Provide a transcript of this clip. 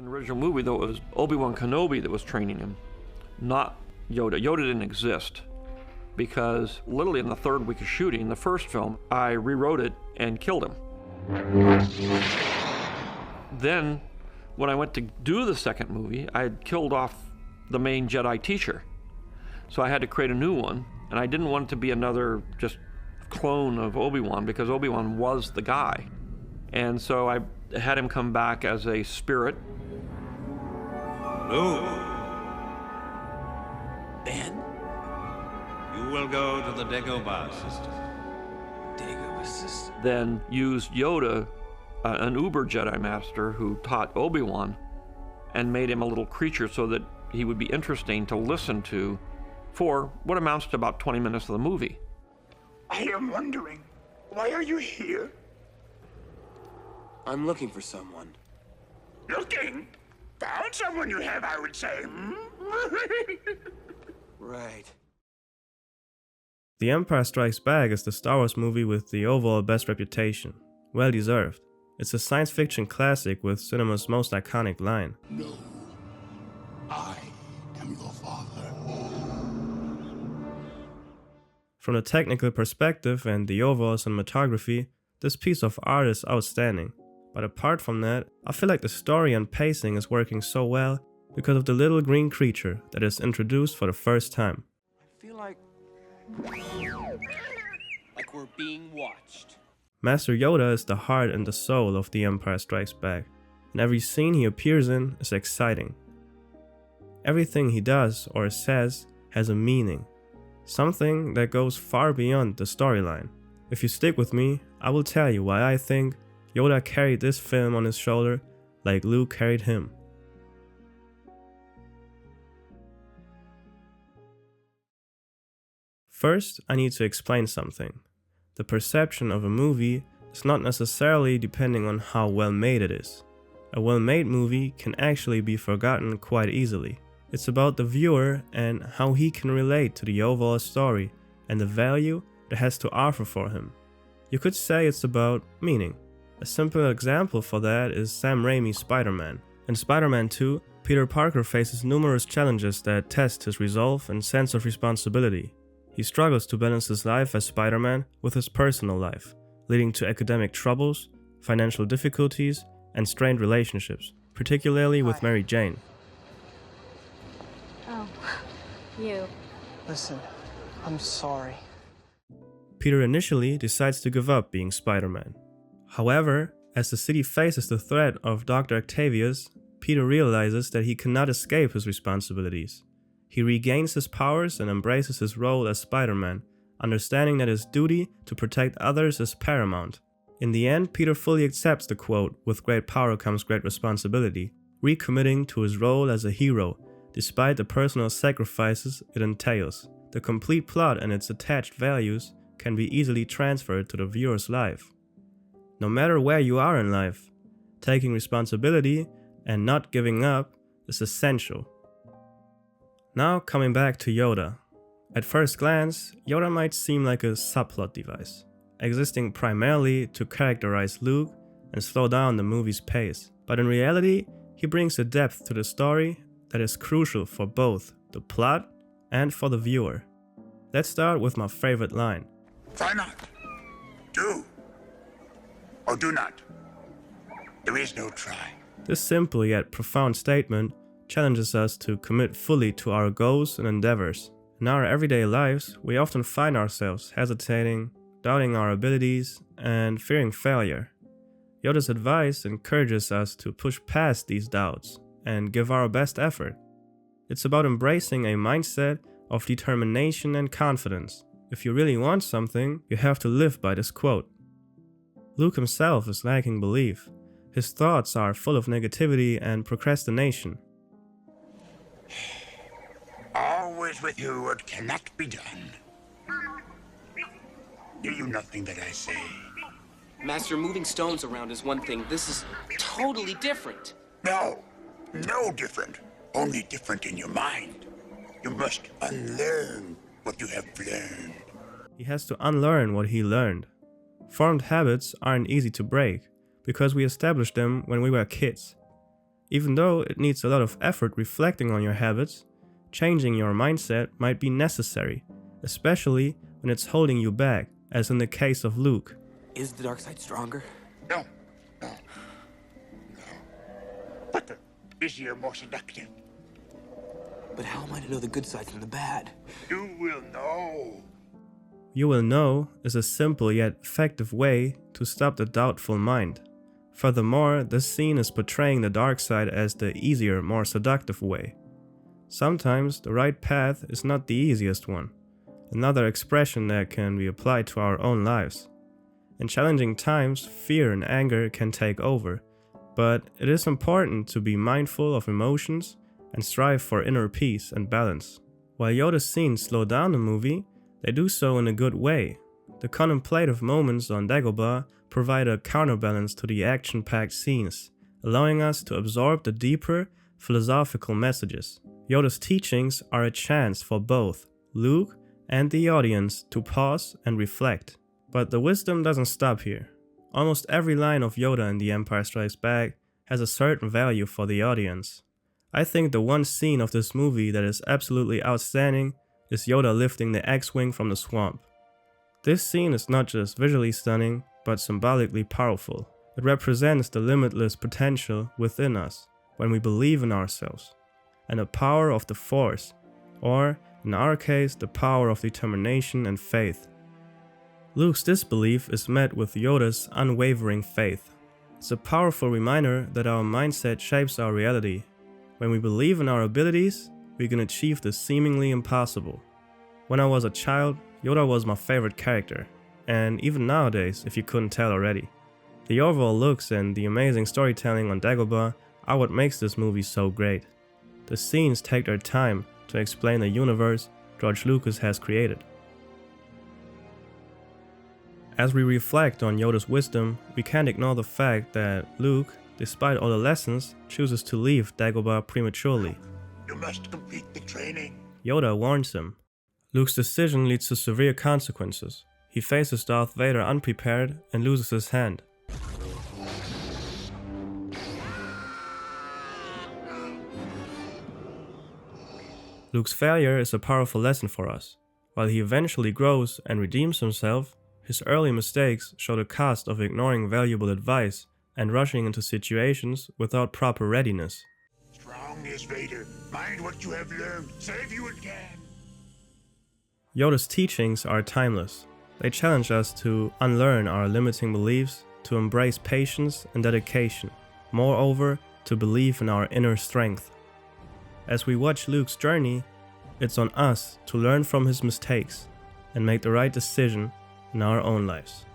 In the original movie, though, it was Obi-Wan Kenobi that was training him, not Yoda. Yoda didn't exist because literally in the third week of shooting the first film, I rewrote it and killed him. Then, when I went to do the second movie, I had killed off the main Jedi teacher. So I had to create a new one, and I didn't want it to be another just clone of Obi-Wan because Obi-Wan was the guy. And so I had him come back as a spirit. Luke. Ben? You will go to the Dagobah system. Dagobah system? Then used Yoda, an Uber Jedi Master who taught Obi-Wan, and made him a little creature so that he would be interesting to listen to for what amounts to about 20 minutes of the movie. I am wondering, why are you here? I'm looking for someone. Looking? Found someone you have, I would say. Right. The Empire Strikes Back is the Star Wars movie with the overall best reputation. Well deserved. It's a science fiction classic with cinema's most iconic line. No, I am your father. From the technical perspective and the overall cinematography, this piece of art is outstanding. But apart from that, I feel like the story and pacing is working so well because of the little green creature that is introduced for the first time. I feel like we're being watched. Master Yoda is the heart and the soul of The Empire Strikes Back, and every scene he appears in is exciting. Everything he does or says has a meaning, something that goes far beyond the storyline. If you stick with me, I will tell you why I think Yoda carried this film on his shoulder like Luke carried him. First, I need to explain something. The perception of a movie is not necessarily depending on how well made it is. A well-made movie can actually be forgotten quite easily. It's about the viewer and how he can relate to the overall story and the value it has to offer for him. You could say it's about meaning. A simple example for that is Sam Raimi's Spider-Man. In Spider-Man 2, Peter Parker faces numerous challenges that test his resolve and sense of responsibility. He struggles to balance his life as Spider-Man with his personal life, leading to academic troubles, financial difficulties, and strained relationships, particularly with Mary Jane. Oh, you. Listen, I'm sorry. Peter initially decides to give up being Spider-Man. However, as the city faces the threat of Dr. Octavius, Peter realizes that he cannot escape his responsibilities. He regains his powers and embraces his role as Spider-Man, understanding that his duty to protect others is paramount. In the end, Peter fully accepts the quote, "With great power comes great responsibility," recommitting to his role as a hero, despite the personal sacrifices it entails. The complete plot and its attached values can be easily transferred to the viewer's life. No matter where you are in life, taking responsibility and not giving up is essential. Now coming back to Yoda. At first glance, Yoda might seem like a subplot device, existing primarily to characterize Luke and slow down the movie's pace. But in reality, he brings a depth to the story that is crucial for both the plot and for the viewer. Let's start with my favorite line. Try not. Do. Or do not. There is no try. This simple yet profound statement challenges us to commit fully to our goals and endeavors. In our everyday lives, we often find ourselves hesitating, doubting our abilities, and fearing failure. Yoda's advice encourages us to push past these doubts and give our best effort. It's about embracing a mindset of determination and confidence. If you really want something, you have to live by this quote. Luke himself is lacking belief. His thoughts are full of negativity and procrastination. Always with you what cannot be done. Do you nothing that I say? Master, moving stones around is one thing. This is totally different. No, no different. Only different in your mind. You must unlearn what you have learned. He has to unlearn what he learned. Formed habits aren't easy to break because we established them when we were kids. Even though it needs a lot of effort reflecting on your habits, changing your mindset might be necessary, especially when it's holding you back, as in the case of Luke. Is the dark side stronger? No, no, no. But the busier, more seductive. But how am I to know the good side from the bad? You will know. You will know is a simple yet effective way to stop the doubtful mind. Furthermore, this scene is portraying the dark side as the easier, more seductive way. Sometimes the right path is not the easiest one, another expression that can be applied to our own lives. In challenging times, fear and anger can take over, but it is important to be mindful of emotions and strive for inner peace and balance. While Yoda's scenes slow down the movie, they do so in a good way. The contemplative moments on Dagobah provide a counterbalance to the action-packed scenes, allowing us to absorb the deeper, philosophical messages. Yoda's teachings are a chance for both Luke and the audience to pause and reflect. But the wisdom doesn't stop here. Almost every line of Yoda in The Empire Strikes Back has a certain value for the audience. I think the one scene of this movie that is absolutely outstanding is Yoda lifting the X-Wing from the swamp. This scene is not just visually stunning, but symbolically powerful. It represents the limitless potential within us when we believe in ourselves, and the power of the Force, or in our case, the power of determination and faith. Luke's disbelief is met with Yoda's unwavering faith. It's a powerful reminder that our mindset shapes our reality. When we believe in our abilities, we can achieve the seemingly impossible. When I was a child, Yoda was my favorite character, and even nowadays, if you couldn't tell already. The overall looks and the amazing storytelling on Dagobah are what makes this movie so great. The scenes take their time to explain the universe George Lucas has created. As we reflect on Yoda's wisdom, we can't ignore the fact that Luke, despite all the lessons, chooses to leave Dagobah prematurely. You must complete the training. Yoda warns him. Luke's decision leads to severe consequences. He faces Darth Vader unprepared and loses his hand. Luke's failure is a powerful lesson for us. While he eventually grows and redeems himself, his early mistakes show the cost of ignoring valuable advice and rushing into situations without proper readiness. Strong is Vader. Mind what you have learned. Save you again. Yoda's teachings are timeless. They challenge us to unlearn our limiting beliefs, to embrace patience and dedication, moreover, to believe in our inner strength. As we watch Luke's journey, it's on us to learn from his mistakes and make the right decision in our own lives.